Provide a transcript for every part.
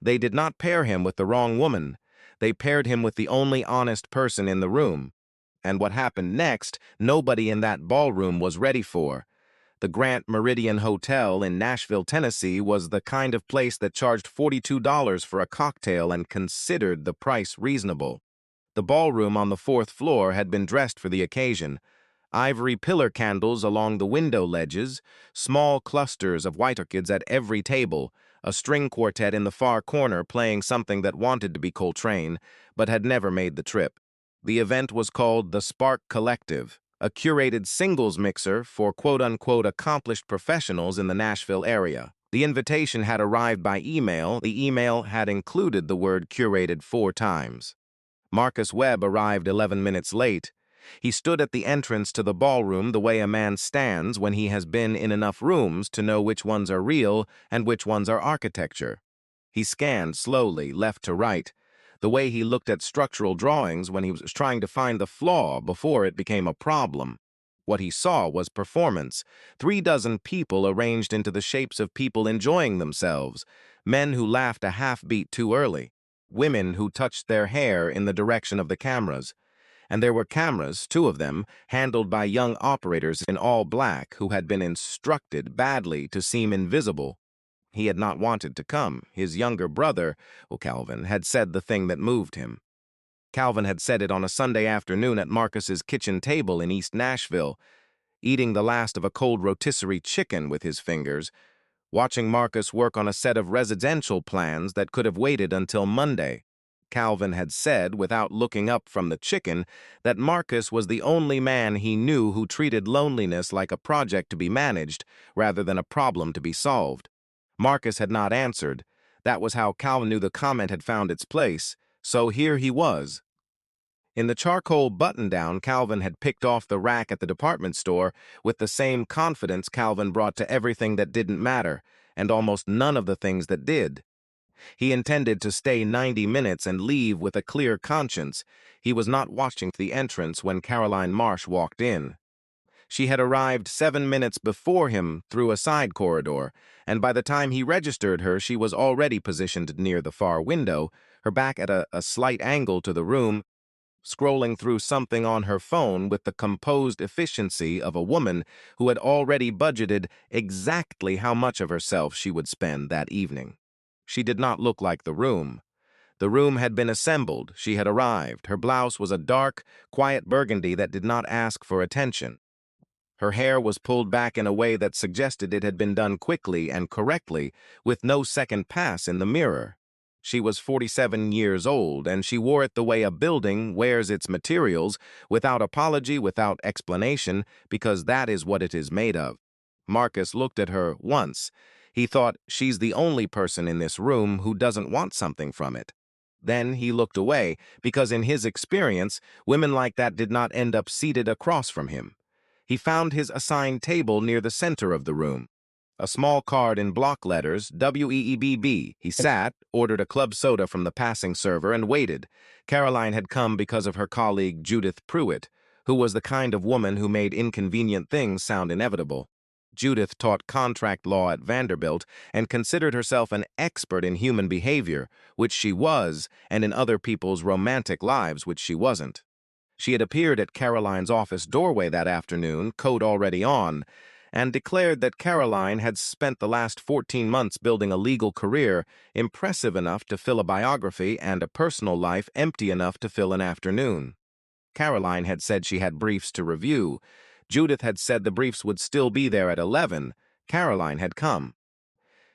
They did not pair him with the wrong woman. They paired him with the only honest person in the room. And what happened next, nobody in that ballroom was ready for. The Grant Meridian Hotel in Nashville, Tennessee was the kind of place that charged $42 for a cocktail and considered the price reasonable. The ballroom on the fourth floor had been dressed for the occasion. Ivory pillar candles along the window ledges, small clusters of white orchids at every table, a string quartet in the far corner playing something that wanted to be Coltrane, but had never made the trip. The event was called the Spark Collective, a curated singles mixer for quote-unquote accomplished professionals in the Nashville area. The invitation had arrived by email. The email had included the word curated 4 times. Marcus Webb arrived 11 minutes late. He stood at the entrance to the ballroom the way a man stands when he has been in enough rooms to know which ones are real and which ones are architecture. He scanned slowly, left to right, the way he looked at structural drawings when he was trying to find the flaw before it became a problem. What he saw was performance. 36 people arranged into the shapes of people enjoying themselves, men who laughed a half-beat too early, women who touched their hair in the direction of the cameras. And there were cameras, 2 of them, handled by young operators in all black who had been instructed badly to seem invisible. He had not wanted to come. His younger brother, Calvin, had said the thing that moved him. Calvin had said it on a Sunday afternoon at Marcus's kitchen table in East Nashville, eating the last of a cold rotisserie chicken with his fingers, watching Marcus work on a set of residential plans that could have waited until Monday. Calvin had said, without looking up from the chicken, that Marcus was the only man he knew who treated loneliness like a project to be managed rather than a problem to be solved. Marcus had not answered. That was how Calvin knew the comment had found its place. So here he was. In the charcoal button-down Calvin had picked off the rack at the department store with the same confidence Calvin brought to everything that didn't matter, and almost none of the things that did. He intended to stay 90 minutes and leave with a clear conscience. He was not watching the entrance when Caroline Marsh walked in. She had arrived 7 minutes before him through a side corridor, and by the time he registered her, she was already positioned near the far window, her back at a slight angle to the room, scrolling through something on her phone with the composed efficiency of a woman who had already budgeted exactly how much of herself she would spend that evening. She did not look like the room. The room had been assembled. She had arrived. Her blouse was a dark, quiet burgundy that did not ask for attention. Her hair was pulled back in a way that suggested it had been done quickly and correctly, with no second pass in the mirror. She was 47 years old, and she wore it the way a building wears its materials, without apology, without explanation, because that is what it is made of. Marcus looked at her once. He thought, she's the only person in this room who doesn't want something from it. Then he looked away, because in his experience, women like that did not end up seated across from him. He found his assigned table near the center of the room. A small card in block letters, WEEBB. He sat, ordered a club soda from the passing server, and waited. Caroline had come because of her colleague Judith Pruitt, who was the kind of woman who made inconvenient things sound inevitable. Judith taught contract law at Vanderbilt and considered herself an expert in human behavior, which she was, and in other people's romantic lives, which she wasn't. She had appeared at Caroline's office doorway that afternoon, coat already on, and declared that Caroline had spent the last 14 months building a legal career impressive enough to fill a biography and a personal life empty enough to fill an afternoon. Caroline had said she had briefs to review. Judith had said the briefs would still be there at 11. Caroline had come.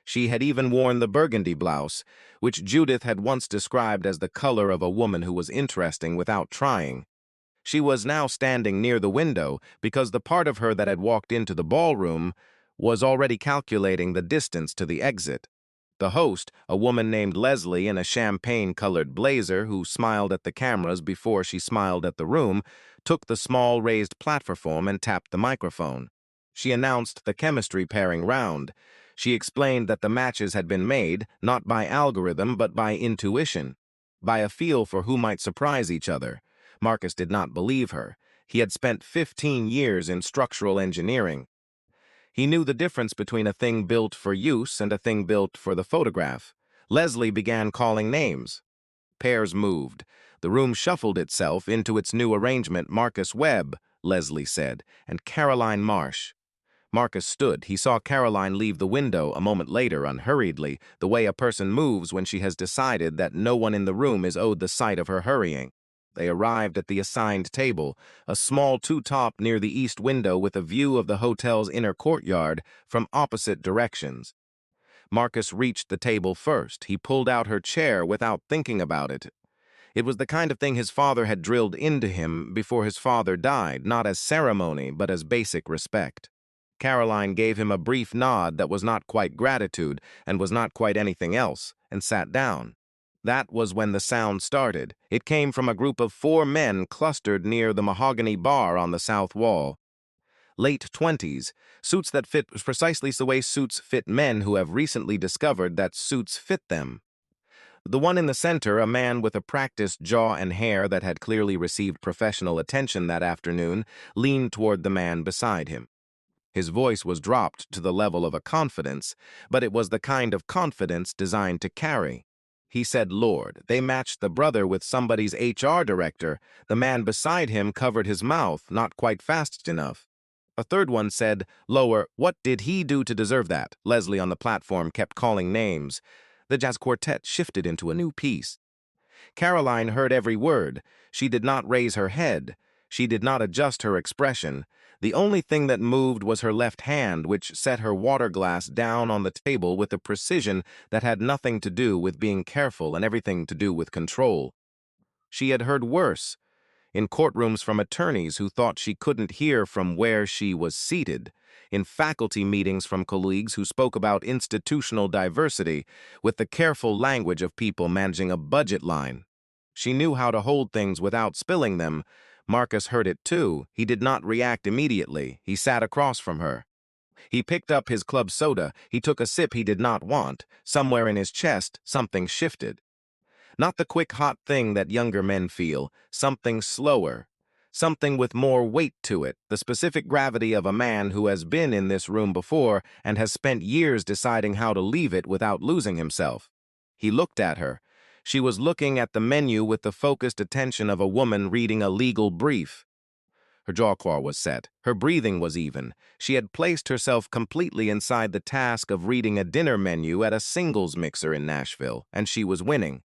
She had even worn the burgundy blouse, which Judith had once described as the color of a woman who was interesting without trying. She was now standing near the window because the part of her that had walked into the ballroom was already calculating the distance to the exit. The host, a woman named Leslie in a champagne-colored blazer who smiled at the cameras before she smiled at the room, took the small raised platform and tapped the microphone. She announced the chemistry pairing round. She explained that the matches had been made, not by algorithm, but by intuition, by a feel for who might surprise each other. Marcus did not believe her. He had spent 15 years in structural engineering. He knew the difference between a thing built for use and a thing built for the photograph. Leslie began calling names. Pairs moved. The room shuffled itself into its new arrangement. Marcus Webb, Leslie said, and Caroline Marsh. Marcus stood. He saw Caroline leave the window a moment later, unhurriedly, the way a person moves when she has decided that no one in the room is owed the sight of her hurrying. They arrived at the assigned table, a small two-top near the east window with a view of the hotel's inner courtyard from opposite directions. Marcus reached the table first. He pulled out her chair without thinking about it. It was the kind of thing his father had drilled into him before his father died, not as ceremony, but as basic respect. Caroline gave him a brief nod that was not quite gratitude and was not quite anything else, and sat down. That was when the sound started. It came from a group of 4 men clustered near the mahogany bar on the south wall. Late 20s, suits that fit precisely the way suits fit men who have recently discovered that suits fit them. The one in the center, a man with a practiced jaw and hair that had clearly received professional attention that afternoon, leaned toward the man beside him. His voice was dropped to the level of a confidence, but it was the kind of confidence designed to carry. He said, "Lord." They matched the brother with somebody's HR director. The man beside him covered his mouth, not quite fast enough. A third one said, lower, "What did he do to deserve that?" Leslie on the platform kept calling names. The jazz quartet shifted into a new piece. Caroline heard every word. She did not raise her head. She did not adjust her expression. The only thing that moved was her left hand, which set her water glass down on the table with a precision that had nothing to do with being careful and everything to do with control. She had heard worse, in courtrooms from attorneys who thought she couldn't hear from where she was seated, in faculty meetings from colleagues who spoke about institutional diversity with the careful language of people managing a budget line. She knew how to hold things without spilling them. Marcus heard it too. He did not react immediately. He sat across from her. He picked up his club soda. He took a sip he did not want. Somewhere in his chest, something shifted. Not the quick, hot thing that younger men feel, something slower, something with more weight to it, the specific gravity of a man who has been in this room before and has spent years deciding how to leave it without losing himself. He looked at her. She was looking at the menu with the focused attention of a woman reading a legal brief. Her jaw was set. Her breathing was even. She had placed herself completely inside the task of reading a dinner menu at a singles mixer in Nashville, and she was winning.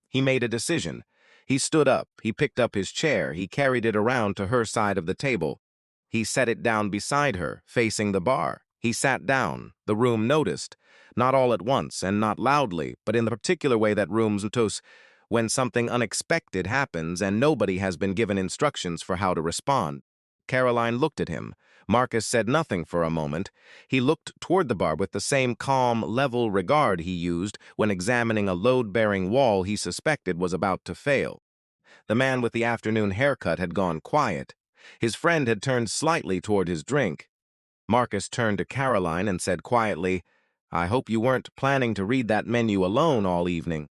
He made a decision. He stood up. He picked up his chair. He carried it around to her side of the table. He set it down beside her, facing the bar. He sat down. The room noticed. Not all at once, and not loudly, but in the particular way that rooms notice when something unexpected happens and nobody has been given instructions for how to respond. Caroline looked at him. Marcus said nothing for a moment. He looked toward the bar with the same calm, level regard he used when examining a load-bearing wall he suspected was about to fail. The man with the afternoon haircut had gone quiet. His friend had turned slightly toward his drink. Marcus turned to Caroline and said quietly, "I hope you weren't planning to read that menu alone all evening."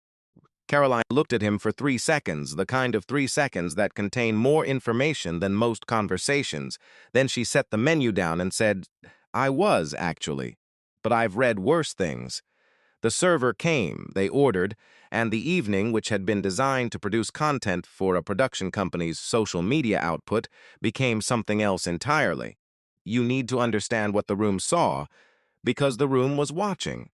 Caroline looked at him for 3 seconds, the kind of 3 seconds that contain more information than most conversations. Then she set the menu down and said, "I was, actually. But I've read worse things." The server came, they ordered, and the evening, which had been designed to produce content for a production company's social media output, became something else entirely. You need to understand what the room saw, because the room was watching.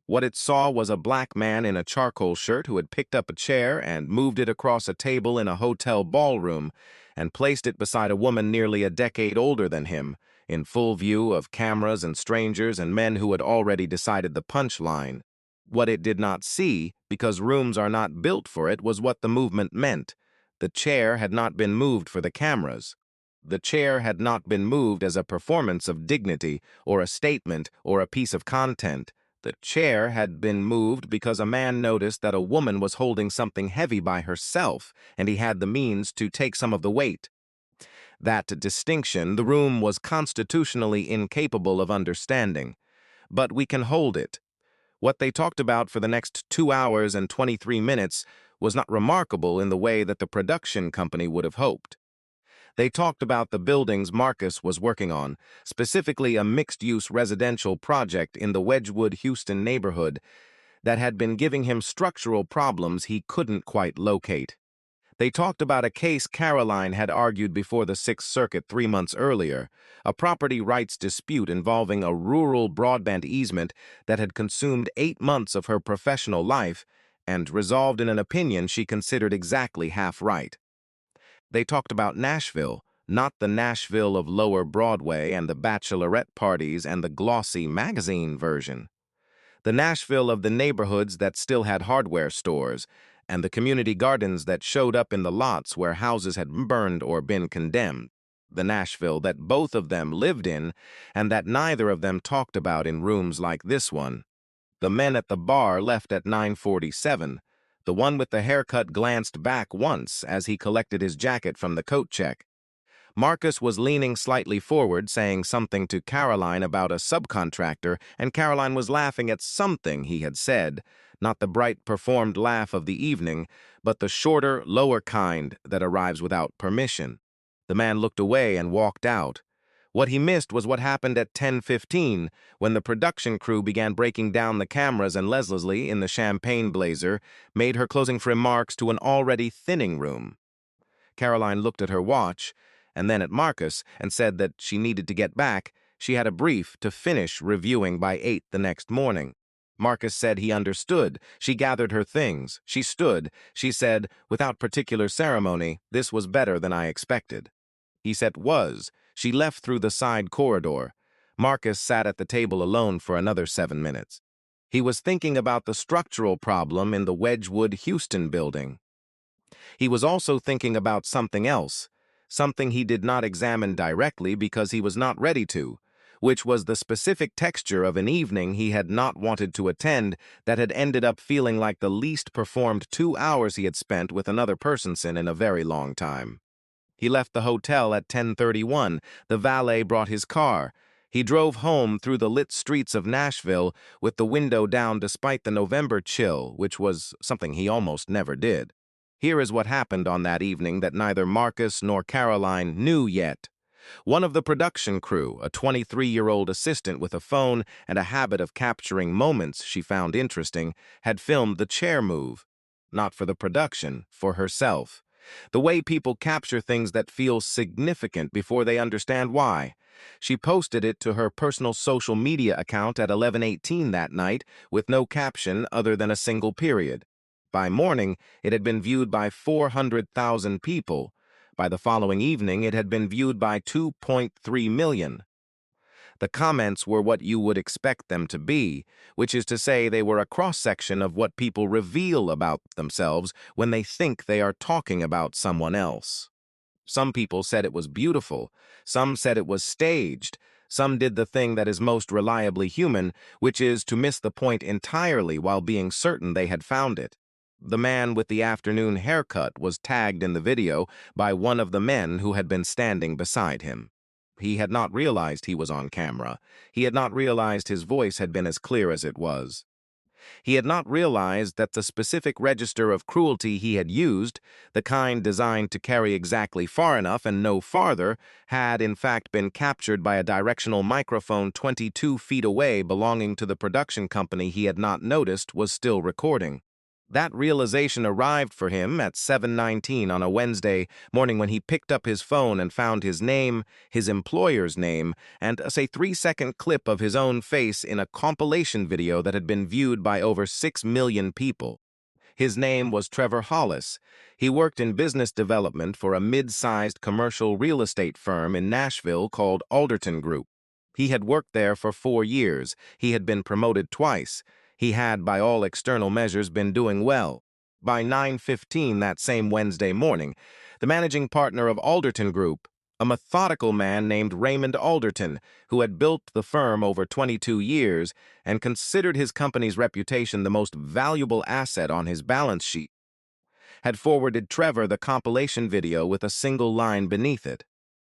What it saw was a black man in a charcoal shirt who had picked up a chair and moved it across a table in a hotel ballroom and placed it beside a woman nearly a decade older than him, in full view of cameras and strangers and men who had already decided the punchline. What it did not see, because rooms are not built for it, was what the movement meant. The chair had not been moved for the cameras. The chair had not been moved as a performance of dignity or a statement or a piece of content. The chair had been moved because a man noticed that a woman was holding something heavy by herself, and he had the means to take some of the weight. That distinction the room was constitutionally incapable of understanding. But we can hold it. What they talked about for the next 2 hours and 23 minutes was not remarkable in the way that the production company would have hoped. They talked about the buildings Marcus was working on, specifically a mixed-use residential project in the Wedgwood, Houston neighborhood. that had been giving him structural problems he couldn't quite locate. They talked about a case Caroline had argued before the Sixth Circuit 3 months earlier, a property rights dispute involving a rural broadband easement that had consumed 8 months of her professional life and resolved in an opinion she considered exactly half right. They talked about Nashville, not the Nashville of Lower Broadway and the bachelorette parties and the glossy magazine version. The Nashville of the neighborhoods that still had hardware stores, and the community gardens that showed up in the lots where houses had burned or been condemned. The Nashville that both of them lived in, and that neither of them talked about in rooms like this one. The men at the bar left at 9:47. The one with the haircut glanced back once as he collected his jacket from the coat check. Marcus was leaning slightly forward, saying something to Caroline about a subcontractor, and Caroline was laughing at something he had said, not the bright performed laugh of the evening, but the shorter, lower kind that arrives without permission. The man looked away and walked out. What he missed was what happened at 10:15, when the production crew began breaking down the cameras and Leslie, in the champagne blazer, made her closing remarks to an already thinning room. Caroline looked at her watch, and then at Marcus, and said that she needed to get back. She had a brief to finish reviewing by 8 the next morning. Marcus said he understood. She gathered her things. She stood. She said, without particular ceremony, this was better than I expected. He said was. She left through the side corridor. Marcus sat at the table alone for another 7 minutes. He was thinking about the structural problem in the Wedgwood Houston building. He was also thinking about something else, something he did not examine directly because he was not ready to, which was the specific texture of an evening he had not wanted to attend that had ended up feeling like the least performed 2 hours he had spent with another person in a very long time. He left the hotel at 10:31. The valet brought his car. He drove home through the lit streets of Nashville with the window down despite the November chill, which was something he almost never did. Here is what happened on that evening that neither Marcus nor Caroline knew yet. One of the production crew, a 23-year-old assistant with a phone and a habit of capturing moments she found interesting, had filmed the chair move. Not for the production, for herself. The way people capture things that feel significant before they understand why. She posted it to her personal social media account at 11:18 that night with no caption other than a single period. By morning, it had been viewed by 400,000 people. By the following evening, it had been viewed by 2.3 million. The comments were what you would expect them to be, which is to say they were a cross-section of what people reveal about themselves when they think they are talking about someone else. Some people said it was beautiful, some said it was staged, some did the thing that is most reliably human, which is to miss the point entirely while being certain they had found it. The man with the afternoon haircut was tagged in the video by one of the men who had been standing beside him. He had not realized he was on camera. He had not realized his voice had been as clear as it was. He had not realized that the specific register of cruelty he had used, the kind designed to carry exactly far enough and no farther, had in fact been captured by a directional microphone 22 feet away belonging to the production company he had not noticed was still recording. That realization arrived for him at 7:19 on a Wednesday morning when he picked up his phone and found his name, his employer's name, and a 3-second clip of his own face in a compilation video that had been viewed by over 6 million people. His name was Trevor Hollis. He worked in business development for a mid-sized commercial real estate firm in Nashville called Alderton Group. He had worked there for 4 years. He had been promoted twice. He had, by all external measures, been doing well. By 9:15 that same Wednesday morning, the managing partner of Alderton Group, a methodical man named Raymond Alderton, who had built the firm over 22 years and considered his company's reputation the most valuable asset on his balance sheet, had forwarded Trevor the compilation video with a single line beneath it.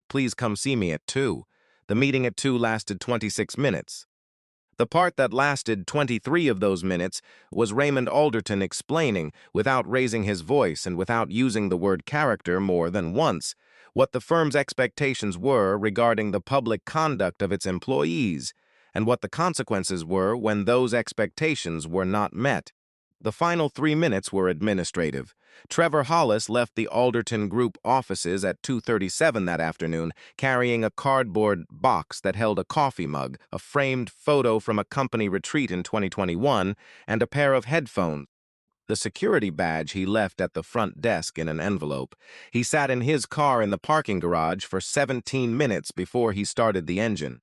Please come see me at 2. The meeting at 2 lasted 26 minutes. The part that lasted 23 of those minutes was Raymond Alderton explaining, without raising his voice and without using the word character more than once, what the firm's expectations were regarding the public conduct of its employees, and what the consequences were when those expectations were not met. The final 3 minutes were administrative. Trevor Hollis left the Alderton Group offices at 2:37 that afternoon, carrying a cardboard box that held a coffee mug, a framed photo from a company retreat in 2021, and a pair of headphones. The security badge he left at the front desk in an envelope. He sat in his car in the parking garage for 17 minutes before he started the engine.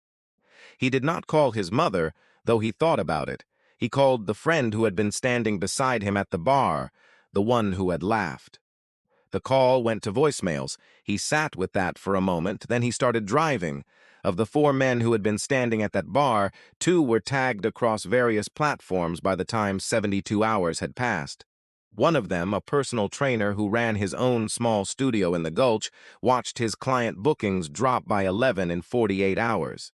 He did not call his mother, though he thought about it. He called the friend who had been standing beside him at the bar, the one who had laughed. The call went to voicemails. He sat with that for a moment, then he started driving. Of the 4 men who had been standing at that bar, 2 were tagged across various platforms by the time 72 hours had passed. One of them, a personal trainer who ran his own small studio in the Gulch, watched his client bookings drop by 11 in 48 hours.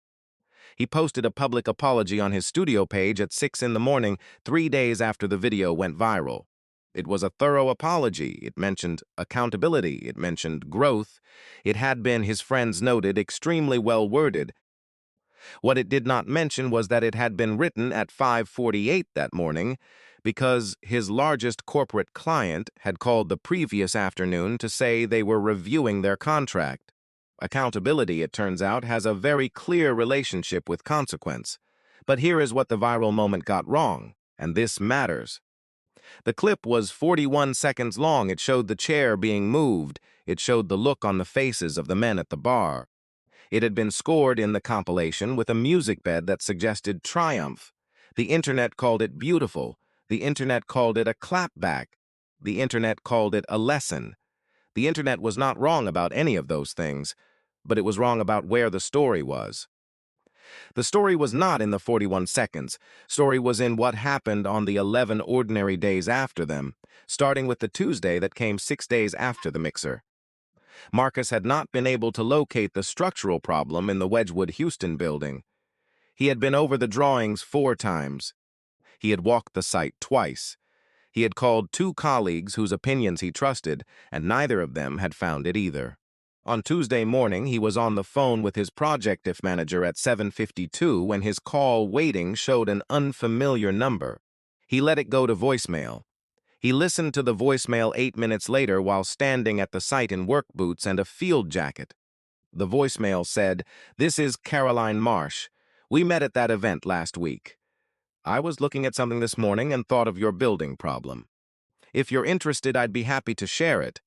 He posted a public apology on his studio page at 6 in the morning, 3 days after the video went viral. It was a thorough apology. It mentioned accountability. It mentioned growth. It had been, his friends noted, extremely well worded. What it did not mention was that it had been written at 5:48 that morning because his largest corporate client had called the previous afternoon to say they were reviewing their contract. Accountability, it turns out, has a very clear relationship with consequence. But here is what the viral moment got wrong, and this matters. The clip was 41 seconds long. It showed the chair being moved. It showed the look on the faces of the men at the bar. It had been scored in the compilation with a music bed that suggested triumph. The internet called it beautiful. The internet called it a clapback. The internet called it a lesson. The internet was not wrong about any of those things, but it was wrong about where the story was. The story was not in the 41 seconds. Story was in what happened on the 11 ordinary days after them, starting with the Tuesday that came 6 days after the mixer. Marcus had not been able to locate the structural problem in the Wedgwood Houston building. He had been over the drawings 4 times. He had walked the site twice. He had called 2 colleagues whose opinions he trusted, and neither of them had found it either. On Tuesday morning, he was on the phone with his project manager at 7:52 when his call waiting showed an unfamiliar number. He let it go to voicemail. He listened to the voicemail 8 minutes later while standing at the site in work boots and a field jacket. The voicemail said, "This is Caroline Marsh. We met at that event last week. I was looking at something this morning and thought of your building problem. If you're interested, I'd be happy to share it.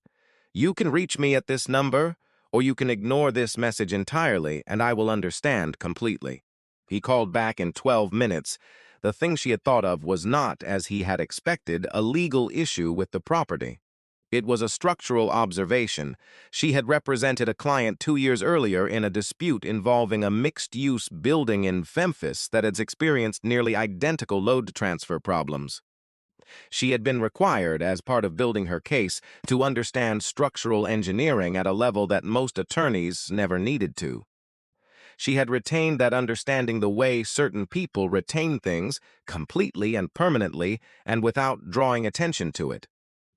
You can reach me at this number, or you can ignore this message entirely, and I will understand completely." He called back in 12 minutes. The thing she had thought of was not, as he had expected, a legal issue with the property. It was a structural observation. She had represented a client 2 years earlier in a dispute involving a mixed-use building in Memphis that had experienced nearly identical load transfer problems. She had been required, as part of building her case, to understand structural engineering at a level that most attorneys never needed to. She had retained that understanding the way certain people retain things, completely and permanently, and without drawing attention to it.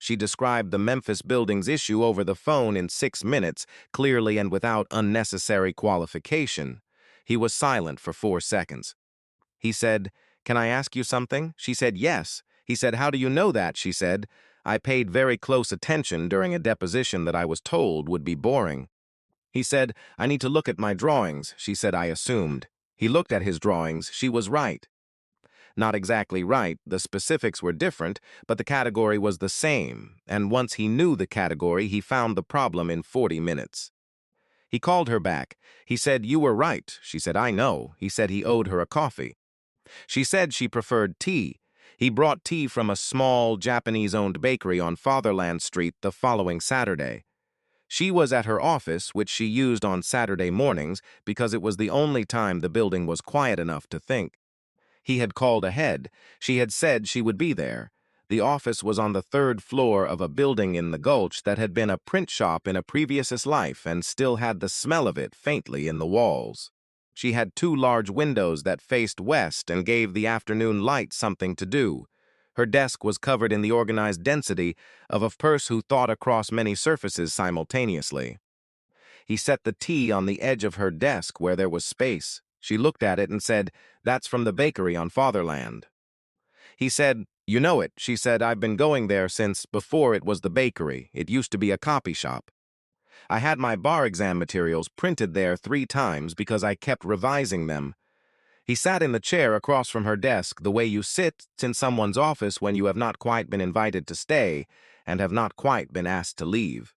She described the Memphis building's issue over the phone in 6 minutes, clearly and without unnecessary qualification. He was silent for 4 seconds. He said, "Can I ask you something?" She said, "Yes." He said, "How do you know that?" She said, "I paid very close attention during a deposition that I was told would be boring." He said, "I need to look at my drawings." She said, "I assumed." He looked at his drawings. She was right. Not exactly right. The specifics were different, but the category was the same, and once he knew the category, he found the problem in 40 minutes. He called her back. He said, "You were right." She said, "I know." He said he owed her a coffee. She said she preferred tea. He brought tea from a small, Japanese-owned bakery on Fatherland Street the following Saturday. She was at her office, which she used on Saturday mornings because it was the only time the building was quiet enough to think. He had called ahead. She had said she would be there. The office was on the 3rd floor of a building in the Gulch that had been a print shop in a previous life and still had the smell of it faintly in the walls. She had 2 large windows that faced west and gave the afternoon light something to do. Her desk was covered in the organized density of a person who thought across many surfaces simultaneously. He set the tea on the edge of her desk where there was space. She looked at it and said, "That's from the bakery on Fatherland." He said, "You know it." She said, "I've been going there since before it was the bakery. It used to be a copy shop. I had my bar exam materials printed there 3 times because I kept revising them." He sat in the chair across from her desk the way you sit in someone's office when you have not quite been invited to stay and have not quite been asked to leave.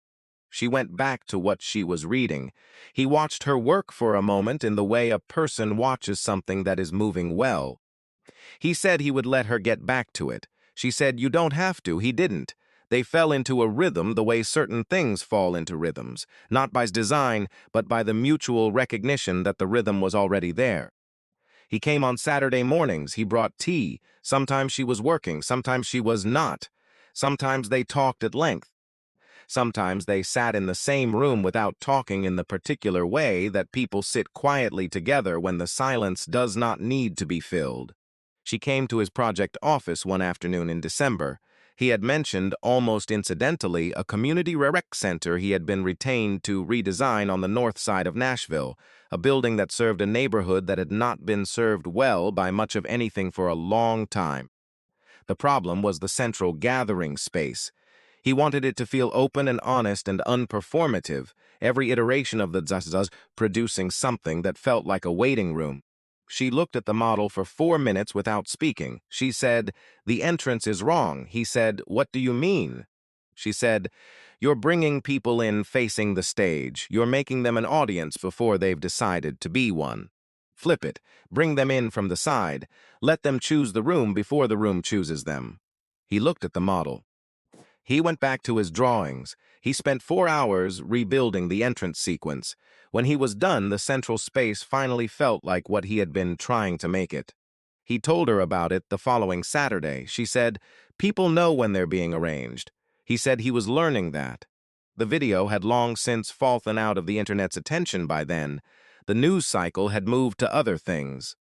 She went back to what she was reading. He watched her work for a moment in the way a person watches something that is moving well. He said he would let her get back to it. She said, "You don't have to." He didn't. They fell into a rhythm the way certain things fall into rhythms, not by design, but by the mutual recognition that the rhythm was already there. He came on Saturday mornings. He brought tea. Sometimes she was working. Sometimes she was not. Sometimes they talked at length. Sometimes they sat in the same room without talking in the particular way that people sit quietly together when the silence does not need to be filled. She came to his project office one afternoon in December. He had mentioned, almost incidentally, a community rec center he had been retained to redesign on the north side of Nashville, a building that served a neighborhood that had not been served well by much of anything for a long time. The problem was the central gathering space. He wanted it to feel open and honest and unperformative, every iteration of the zazaz producing something that felt like a waiting room. She looked at the model for 4 minutes without speaking. She said, "The entrance is wrong." He said, "What do you mean?" She said, "You're bringing people in facing the stage. You're making them an audience before they've decided to be one. Flip it. Bring them in from the side. Let them choose the room before the room chooses them." He looked at the model. He went back to his drawings. He spent 4 hours rebuilding the entrance sequence. When he was done, the central space finally felt like what he had been trying to make it. He told her about it the following Saturday. She said, "People know when they're being arranged." He said he was learning that. The video had long since fallen out of the internet's attention by then. The news cycle had moved to other things.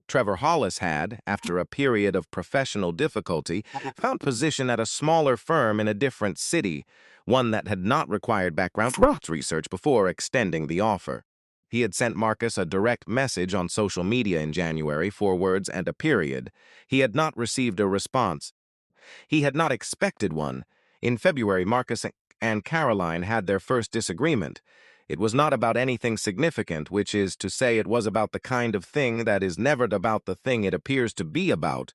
Trevor Hollis had, after a period of professional difficulty, found position at a smaller firm in a different city, one that had not required background research before extending the offer. He had sent Marcus a direct message on social media in January, 4 words and a period. He had not received a response. He had not expected one. In February, Marcus and Caroline had their first disagreement. It was not about anything significant, which is to say it was about the kind of thing that is never about the thing it appears to be about.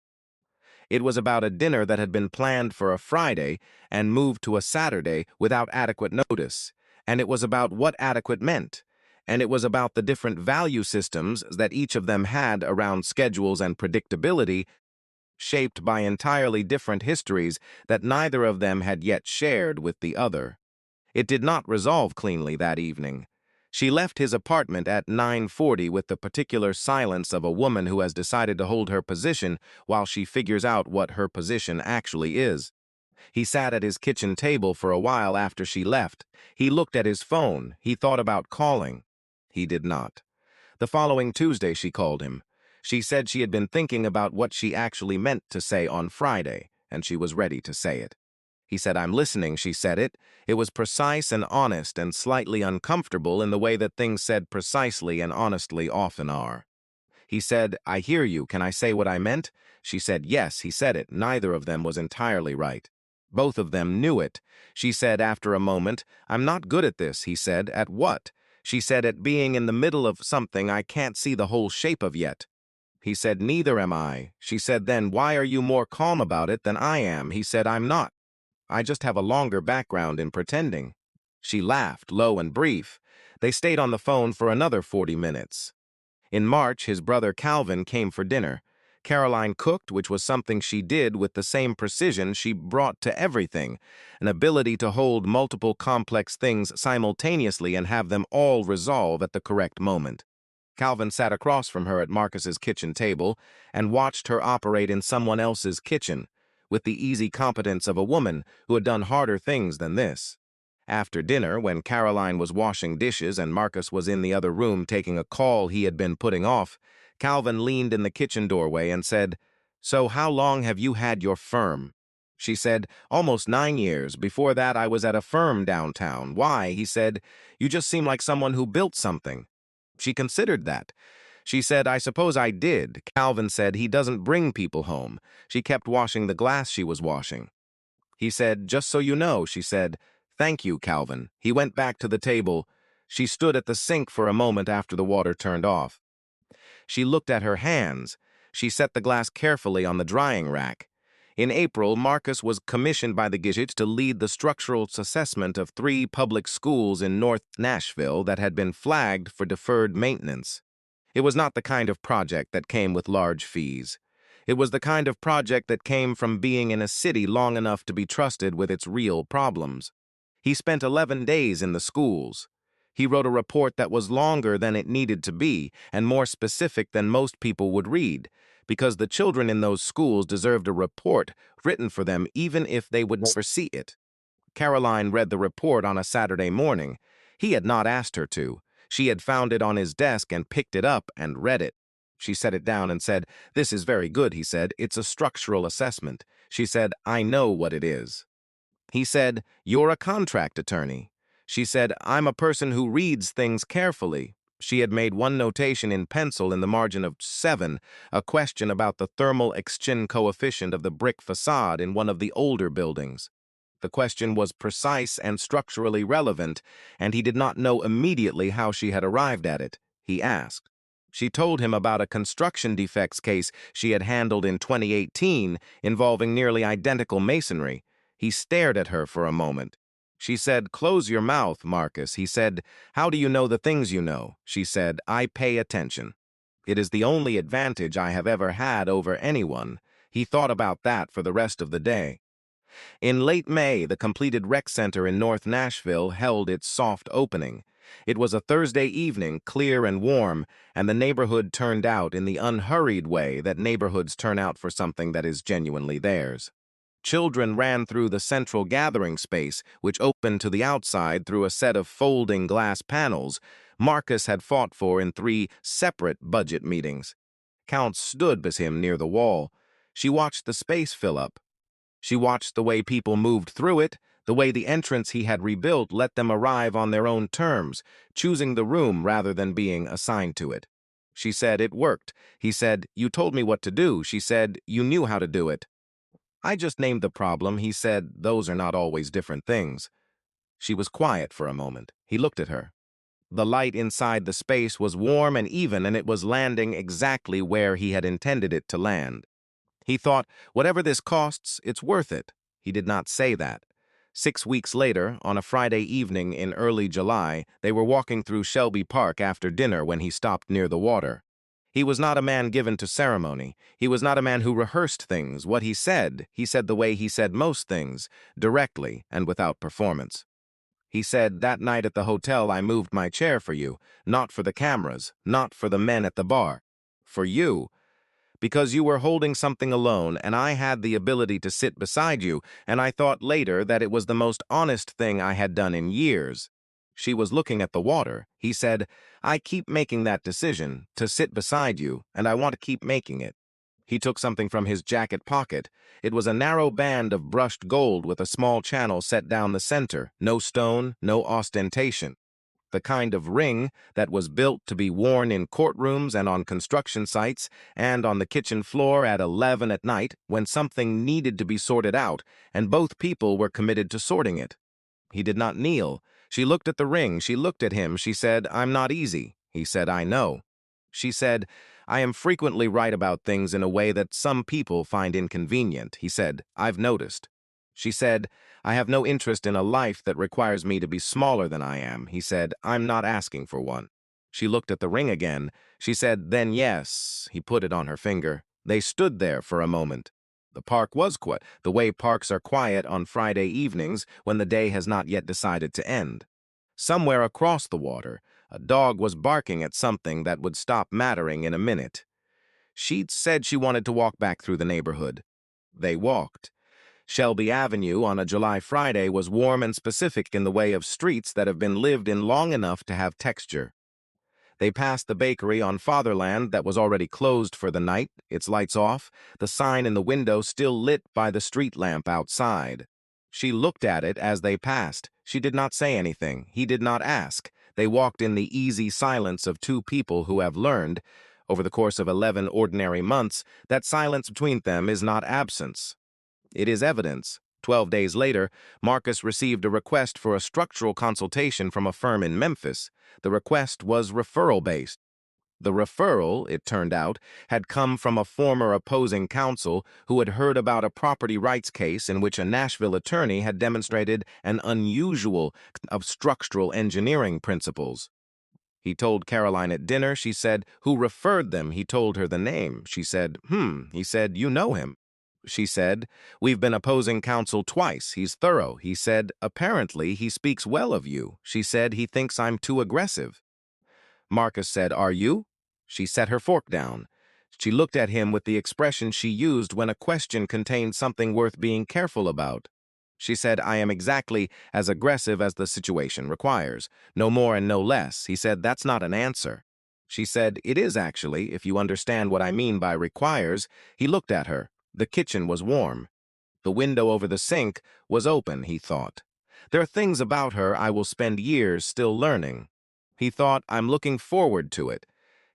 It was about a dinner that had been planned for a Friday and moved to a Saturday without adequate notice, and it was about what adequate meant, and it was about the different value systems that each of them had around schedules and predictability, shaped by entirely different histories that neither of them had yet shared with the other. It did not resolve cleanly that evening. She left his apartment at 9:40 with the particular silence of a woman who has decided to hold her position while she figures out what her position actually is. He sat at his kitchen table for a while after she left. He looked at his phone. He thought about calling. He did not. The following Tuesday she called him. She said she had been thinking about what she actually meant to say on Friday, and she was ready to say it. He said, "I'm listening," she said it. It was precise and honest and slightly uncomfortable in the way that things said precisely and honestly often are. He said, "I hear you. Can I say what I meant?" She said, "Yes." He said it. Neither of them was entirely right. Both of them knew it. She said after a moment, "I'm not good at this." He said, "At what?" She said, "At being in the middle of something I can't see the whole shape of yet." He said, "Neither am I." She said, "Then why are you more calm about it than I am?" He said, "I'm not. I just have a longer background in pretending." She laughed, low and brief. They stayed on the phone for another 40 minutes. In March, his brother Calvin came for dinner. Caroline cooked, which was something she did with the same precision she brought to everything, an ability to hold multiple complex things simultaneously and have them all resolve at the correct moment. Calvin sat across from her at Marcus's kitchen table and watched her operate in someone else's kitchen, with the easy competence of a woman who had done harder things than this. After dinner, when Caroline was washing dishes and Marcus was in the other room taking a call he had been putting off, Calvin leaned in the kitchen doorway and said, "So how long have you had your firm?" She said, "Almost 9 years. Before that, I was at a firm downtown." "Why?" He said, "You just seem like someone who built something." She considered that. She said, I suppose I did. Calvin said he doesn't bring people home. She kept washing the glass she was washing. He said, just so you know, she said, thank you, Calvin. He went back to the table. She stood at the sink for a moment after the water turned off. She looked at her hands. She set the glass carefully on the drying rack. In April, Marcus was commissioned by the Gizhits to lead the structural assessment of 3 public schools in North Nashville that had been flagged for deferred maintenance. It was not the kind of project that came with large fees. It was the kind of project that came from being in a city long enough to be trusted with its real problems. He spent 11 days in the schools. He wrote a report that was longer than it needed to be and more specific than most people would read, because the children in those schools deserved a report written for them even if they would never see it. Caroline read the report on a Saturday morning. He had not asked her to. She had found it on his desk and picked it up and read it. She set it down and said, "This is very good," he said. "It's a structural assessment." She said, "I know what it is." He said, "You're a contract attorney." She said, "I'm a person who reads things carefully." She had made one notation in pencil in the margin of 7, a question about the thermal exchange coefficient of the brick facade in one of the older buildings. The question was precise and structurally relevant, and he did not know immediately how she had arrived at it. He asked. She told him about a construction defects case she had handled in 2018 involving nearly identical masonry. He stared at her for a moment. She said, "Close your mouth, Marcus." He said, "How do you know the things you know?" She said, "I pay attention. It is the only advantage I have ever had over anyone." He thought about that for the rest of the day. In late May, the completed rec center in North Nashville held its soft opening. It was a Thursday evening, clear and warm, and the neighborhood turned out in the unhurried way that neighborhoods turn out for something that is genuinely theirs. Children ran through the central gathering space, which opened to the outside through a set of folding glass panels Marcus had fought for in 3 separate budget meetings. Count stood beside him near the wall. She watched the space fill up. She watched the way people moved through it, the way the entrance he had rebuilt let them arrive on their own terms, choosing the room rather than being assigned to it. She said, "It worked." He said, "You told me what to do." She said, "You knew how to do it." "I just named the problem." He said, "Those are not always different things." She was quiet for a moment. He looked at her. The light inside the space was warm and even, and it was landing exactly where he had intended it to land. He thought, whatever this costs, it's worth it. He did not say that. 6 weeks later, on a Friday evening in early July, they were walking through Shelby Park after dinner when he stopped near the water. He was not a man given to ceremony. He was not a man who rehearsed things. What he said the way he said most things, directly and without performance. He said, "That night at the hotel I moved my chair for you, not for the cameras, not for the men at the bar. For you. Because you were holding something alone, and I had the ability to sit beside you, and I thought later that it was the most honest thing I had done in years." She was looking at the water. He said, "I keep making that decision, to sit beside you, and I want to keep making it." He took something from his jacket pocket. It was a narrow band of brushed gold with a small channel set down the center, no stone, no ostentation. The kind of ring that was built to be worn in courtrooms and on construction sites and on the kitchen floor at 11 at night when something needed to be sorted out and both people were committed to sorting it. He did not kneel. She looked at the ring. She looked at him. She said, "I'm not easy." He said, "I know." She said, "I am frequently right about things in a way that some people find inconvenient." He said, "I've noticed." She said, "I have no interest in a life that requires me to be smaller than I am." He said, "I'm not asking for one." She looked at the ring again. She said, "Then yes." He put it on her finger. They stood there for a moment. The park was quiet, the way parks are quiet on Friday evenings when the day has not yet decided to end. Somewhere across the water, a dog was barking at something that would stop mattering in a minute. She'd said she wanted to walk back through the neighborhood. They walked. Shelby Avenue on a July Friday was warm and specific in the way of streets that have been lived in long enough to have texture. They passed the bakery on Fatherland that was already closed for the night, its lights off, the sign in the window still lit by the street lamp outside. She looked at it as they passed. She did not say anything. He did not ask. They walked in the easy silence of 2 people who have learned, Over the course of 11 ordinary months, that silence between them is not absence. It is evidence. 12 days later, Marcus received a request for a structural consultation from a firm in Memphis. The request was referral-based. The referral, it turned out, had come from a former opposing counsel who had heard about a property rights case in which a Nashville attorney had demonstrated an unusual of structural engineering principles. He told Caroline at dinner. She said, "Who referred them?" He told her the name. She said, He said, "You know him." She said, "We've been opposing counsel twice. He's thorough." He said, "Apparently, he speaks well of you." She said, "He thinks I'm too aggressive." Marcus said, "Are you?" She set her fork down. She looked at him with the expression she used when a question contained something worth being careful about. She said, "I am exactly as aggressive as the situation requires. No more and no less." He said, "That's not an answer." She said, "It is actually, if you understand what I mean by requires." He looked at her. The kitchen was warm. The window over the sink was open, he thought. There are things about her I will spend years still learning. He thought, I'm looking forward to it.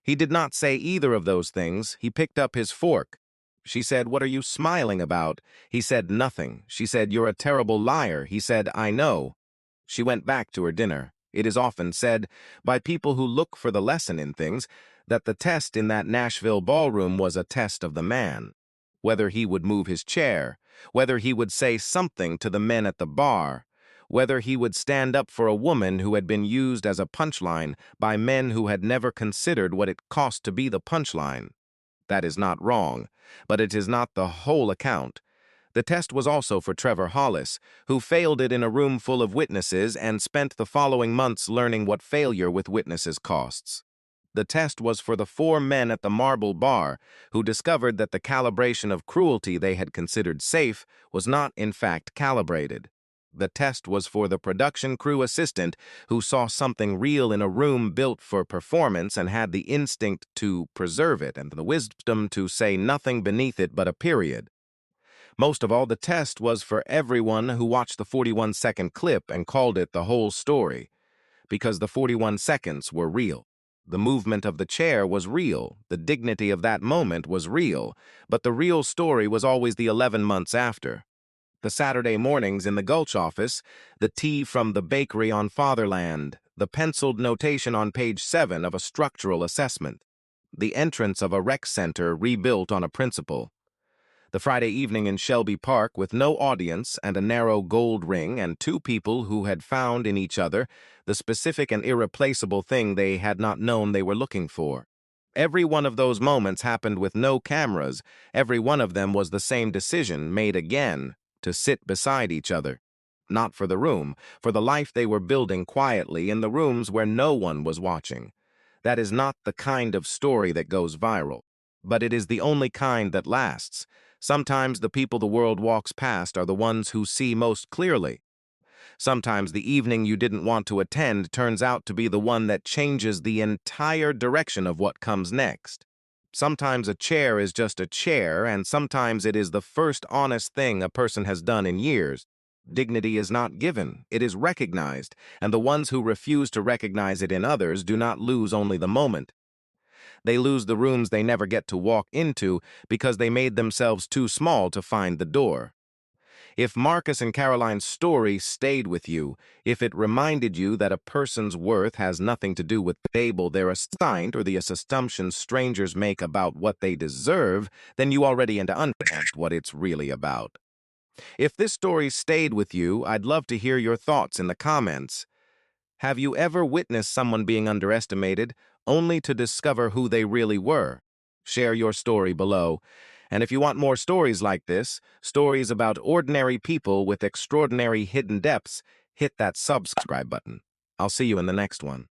He did not say either of those things. He picked up his fork. She said, "What are you smiling about?" He said, "Nothing." She said, "You're a terrible liar." He said, "I know." She went back to her dinner. It is often said, by people who look for the lesson in things, that the test in that Nashville ballroom was a test of the man. Whether he would move his chair, whether he would say something to the men at the bar, whether he would stand up for a woman who had been used as a punchline by men who had never considered what it cost to be the punchline. That is not wrong, but it is not the whole account. The test was also for Trevor Hollis, who failed it in a room full of witnesses and spent the following months learning what failure with witnesses costs. The test was for the 4 men at the Marble Bar who discovered that the calibration of cruelty they had considered safe was not, in fact, calibrated. The test was for the production crew assistant who saw something real in a room built for performance and had the instinct to preserve it and the wisdom to say nothing beneath it but a period. Most of all, the test was for everyone who watched the 41-second clip and called it the whole story, because the 41 seconds were real. The movement of the chair was real, the dignity of that moment was real, but the real story was always the 11 months after. The Saturday mornings in the Gulch office, the tea from the bakery on Fatherland, the penciled notation on page 7 of a structural assessment, the entrance of a rec center rebuilt on a principle, the Friday evening in Shelby Park with no audience and a narrow gold ring and 2 people who had found in each other the specific and irreplaceable thing they had not known they were looking for. Every one of those moments happened with no cameras. Every one of them was the same decision made again, to sit beside each other. Not for the room, for the life they were building quietly in the rooms where no one was watching. That is not the kind of story that goes viral, but it is the only kind that lasts. Sometimes the people the world walks past are the ones who see most clearly. Sometimes the evening you didn't want to attend turns out to be the one that changes the entire direction of what comes next. Sometimes a chair is just a chair, and sometimes it is the first honest thing a person has done in years. Dignity is not given, it is recognized, and the ones who refuse to recognize it in others do not lose only the moment. They lose the rooms they never get to walk into because they made themselves too small to find the door. If Marcus and Caroline's story stayed with you, if it reminded you that a person's worth has nothing to do with the label they're assigned or the assumptions strangers make about what they deserve, then you already understand what it's really about. If this story stayed with you, I'd love to hear your thoughts in the comments. Have you ever witnessed someone being underestimated only to discover who they really were? Share your story below. And if you want more stories like this, stories about ordinary people with extraordinary hidden depths, hit that subscribe button. I'll see you in the next one.